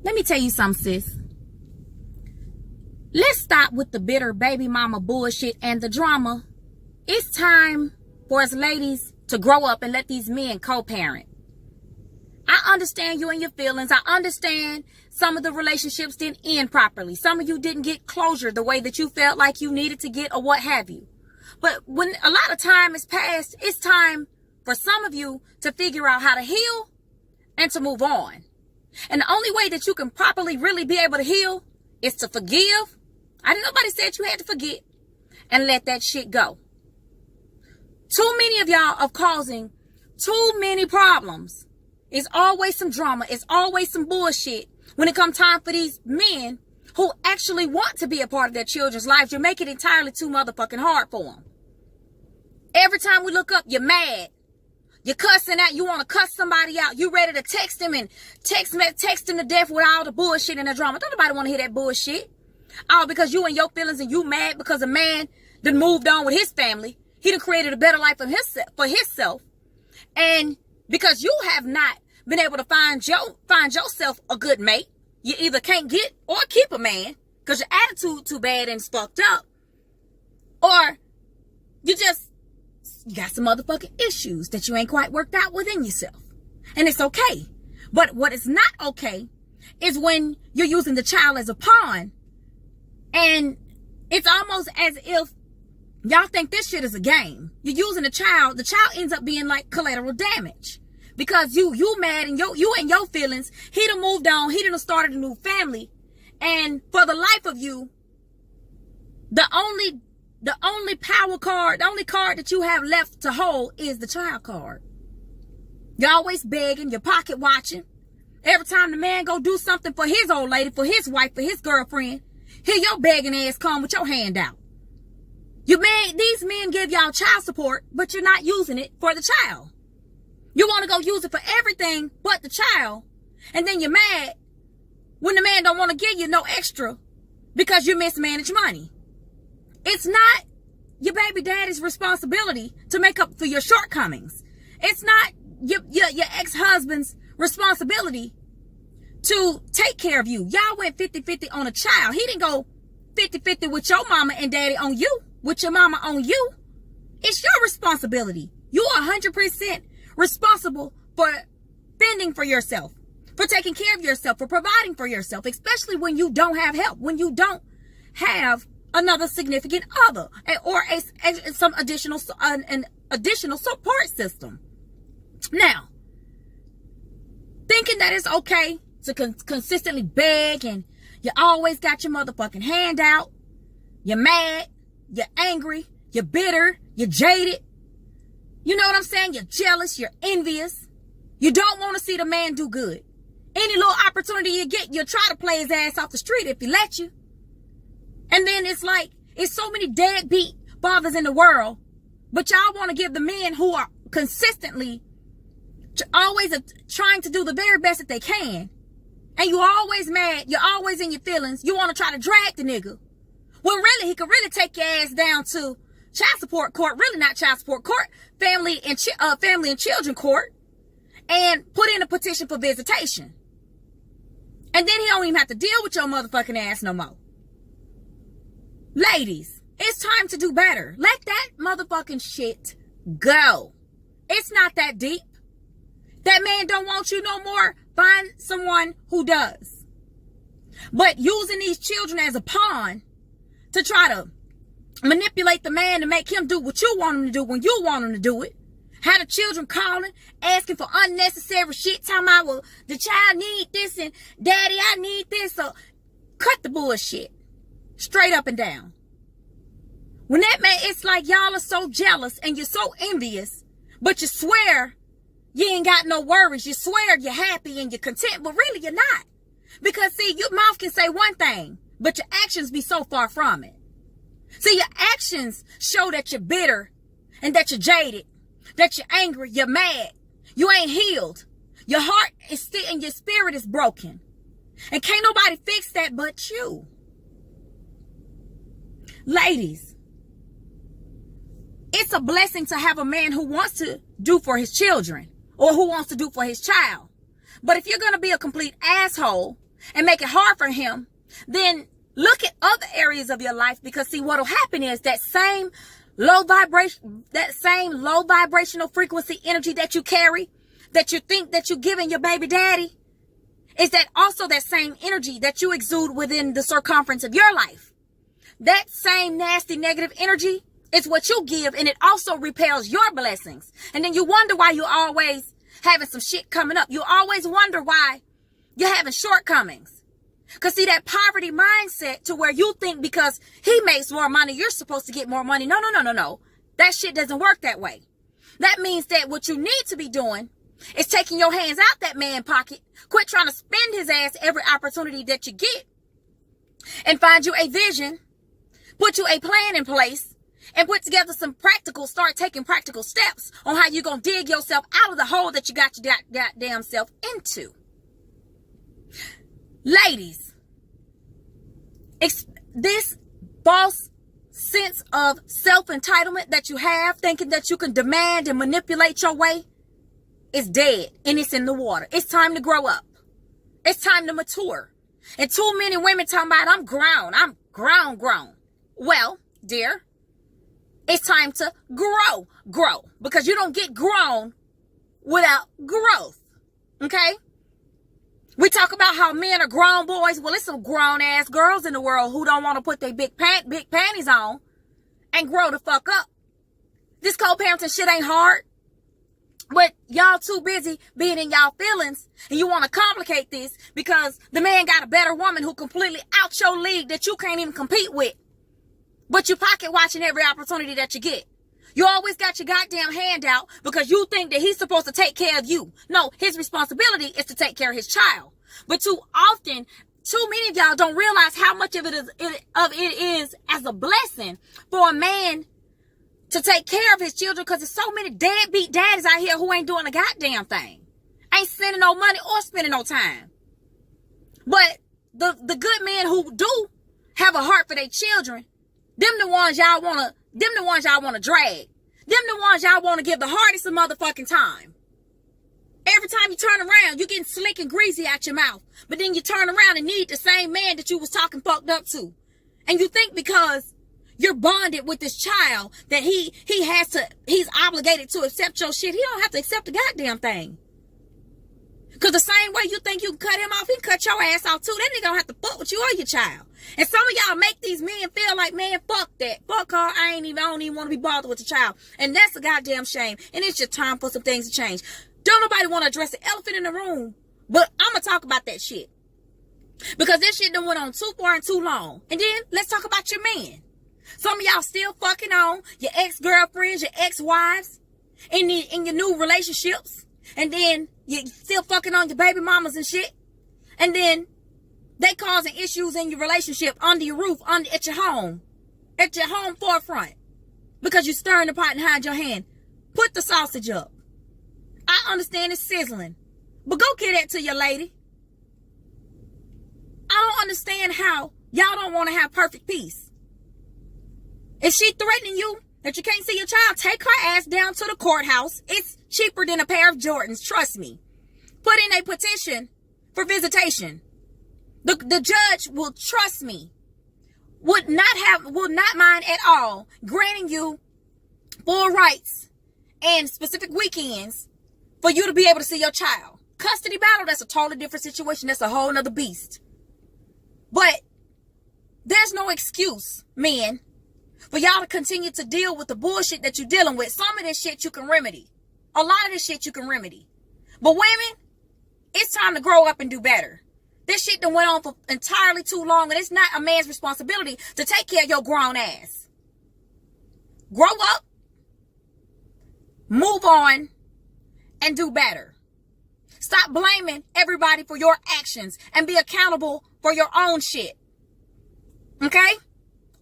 Let me tell you something, sis. Let's stop with the bitter baby mama bullshit and the drama. It's time for us ladies to grow up and let these men co-parent. I understand you and your feelings. I understand some of the relationships didn't end properly. Some of you didn't get closure the way that you felt like you needed to get or what have you. But when a lot of time has passed, it's time for some of you to figure out how to heal and to move on. And the only way that you can properly really be able to heal is to forgive. Nobody said you had to forget, and let that shit go. Too many of y'all are causing too many problems. It's always some drama. It's always some bullshit. When it comes time for these men who actually want to be a part of their children's lives, you make it entirely too motherfucking hard for them. Every time we look up, you're mad. You're cussing out. You want to cuss somebody out. You ready to text him and text him to death with all the bullshit and the drama. Don't nobody want to hear that bullshit. All because you and your feelings and you mad because a man done moved on with his family. He done created a better life for himself. And because you have not been able to find yourself a good mate, you either can't get or keep a man because your attitude too bad and it's fucked up, or you got some motherfucking issues that you ain't quite worked out within yourself. And it's okay. But what is not okay is when you're using the child as a pawn, and it's almost as if y'all think this shit is a game. You're using the child ends up being like collateral damage. Because you mad and you and your feelings, he done moved on, he done started a new family. And for the life of you, the only power card, the only card that you have left to hold is the child card. You're always begging, you're pocket watching. Every time the man go do something for his old lady, for his wife, for his girlfriend, here your begging ass come with your hand out. These men give y'all child support, but you're not using it for the child. You want to go use it for everything but the child. And then you're mad when the man don't want to give you no extra because you mismanage money. It's not your baby daddy's responsibility to make up for your shortcomings. It's not your ex-husband's responsibility to take care of you. Y'all went 50-50 on a child. He didn't go 50-50 with your mama and daddy on you, with your mama on you. It's your responsibility. You are 100% responsible for fending for yourself, for taking care of yourself, for providing for yourself, especially when you don't have help, when you don't have another significant other or some additional support system. Now, thinking that it's okay to consistently beg and you always got your motherfucking hand out, you're mad, you're angry, you're bitter, you're jaded. You know what I'm saying? You're jealous, you're envious. You don't want to see the man do good. Any little opportunity you get, you'll try to play his ass off the street if he lets you. And then it's like, it's so many deadbeat fathers in the world, but y'all want to give the men who are consistently always trying to do the very best that they can. And you're always mad. You're always in your feelings. You want to try to drag the nigga. When really, he could really take your ass down to child support court, really not child support court, family and children court, and put in a petition for visitation. And then he don't even have to deal with your motherfucking ass no more. Ladies, it's time to do better. Let that motherfucking shit go. It's not that deep. That man don't want you no more. Find someone who does. But using these children as a pawn to try to manipulate the man to make him do what you want him to do when you want him to do it. Have the children calling, asking for unnecessary shit, talking about, well, the child need this and daddy, I need this. So cut the bullshit. Straight up and down. When that man, it's like y'all are so jealous and you're so envious, but you swear you ain't got no worries. You swear you're happy and you're content, but really you're not. Because see, your mouth can say one thing, but your actions be so far from it. See, your actions show that you're bitter and that you're jaded, that you're angry, you're mad, you ain't healed. Your heart is still and your spirit is broken. And can't nobody fix that but you. Ladies, it's a blessing to have a man who wants to do for his children or who wants to do for his child. But if you're going to be a complete asshole and make it hard for him, then look at other areas of your life, because see, what'll happen is that same low vibrational frequency energy that you carry, that you think that you're giving your baby daddy, is that also that same energy that you exude within the circumference of your life. That same nasty negative energy is what you give, and it also repels your blessings. And then you wonder why you're always having some shit coming up. You always wonder why you're having shortcomings. Because see, that poverty mindset to where you think because he makes more money, you're supposed to get more money. No. That shit doesn't work that way. That means that what you need to be doing is taking your hands out that man pocket. Quit trying to spend his ass every opportunity that you get. And find you a vision. Put you a plan in place. And put together start taking practical steps on how you're going to dig yourself out of the hole that you got your goddamn self into. Ladies, this false sense of self-entitlement that you have, thinking that you can demand and manipulate your way, is dead, and it's in the water. It's time to grow up. It's time to mature. And too many women talking about, I'm grown. Well, dear, it's time to grow, because you don't get grown without growth. Okay? We talk about how men are grown boys. Well, it's some grown ass girls in the world who don't want to put their big panties on and grow the fuck up. This co-parenting shit ain't hard, but y'all too busy being in y'all feelings, and you want to complicate this because the man got a better woman who completely out your league that you can't even compete with. But you pocket watching every opportunity that you get. You always got your goddamn hand out because you think that he's supposed to take care of you. No, his responsibility is to take care of his child. But too often, too many of y'all don't realize how much of it is as a blessing for a man to take care of his children, because there's so many deadbeat daddies out here who ain't doing a goddamn thing. Ain't sending no money or spending no time. But the good men who do have a heart for their children, them the ones y'all wanna drag. Them the ones y'all wanna give the hardest of motherfucking time. Every time you turn around, you getting slick and greasy out your mouth. But then you turn around and need the same man that you was talking fucked up to. And you think because you're bonded with this child that he's obligated to accept your shit. He don't have to accept the goddamn thing. Because the same way you think you can cut him off, he can cut your ass off too. That nigga don't have to fuck with you or your child. And some of y'all make these men feel like, man, fuck that. Fuck her. I don't even want to be bothered with the child. And that's a goddamn shame. And it's just time for some things to change. Don't nobody want to address the elephant in the room. But I'm going to talk about that shit. Because this shit done went on too far and too long. And then let's talk about your men. Some of y'all still fucking on your ex-girlfriends, your ex-wives, in your new relationships. And then you still fucking on your baby mamas and shit. And then they causing issues in your relationship, under your roof, at your home forefront. Because you stirring the pot and hide your hand. Put the sausage up. I understand it's sizzling. But go get that to your lady. I don't understand how y'all don't want to have perfect peace. If she threatening you that you can't see your child, take her ass down to the courthouse. It's cheaper than a pair of Jordans, trust me. Put in a petition for visitation. The judge will, trust me, would not mind at all granting you full rights and specific weekends for you to be able to see your child. Custody battle, that's a totally different situation. That's a whole nother beast. But there's no excuse, men, for y'all to continue to deal with the bullshit that you're dealing with. Some of this shit you can remedy. A lot of this shit you can remedy. But women, it's time to grow up and do better. This shit done went on for entirely too long, and it's not a man's responsibility to take care of your grown ass. Grow up, move on, and do better. Stop blaming everybody for your actions and be accountable for your own shit. Okay?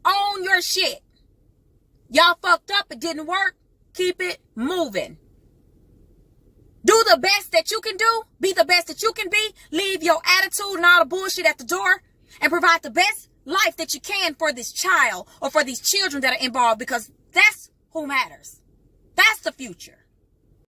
Own your shit. Y'all fucked up. It didn't work. Keep it moving. Do the best that you can do. Be the best that you can be. Leave your attitude and all the bullshit at the door. And provide the best life that you can for this child or for these children that are involved. Because that's who matters. That's the future.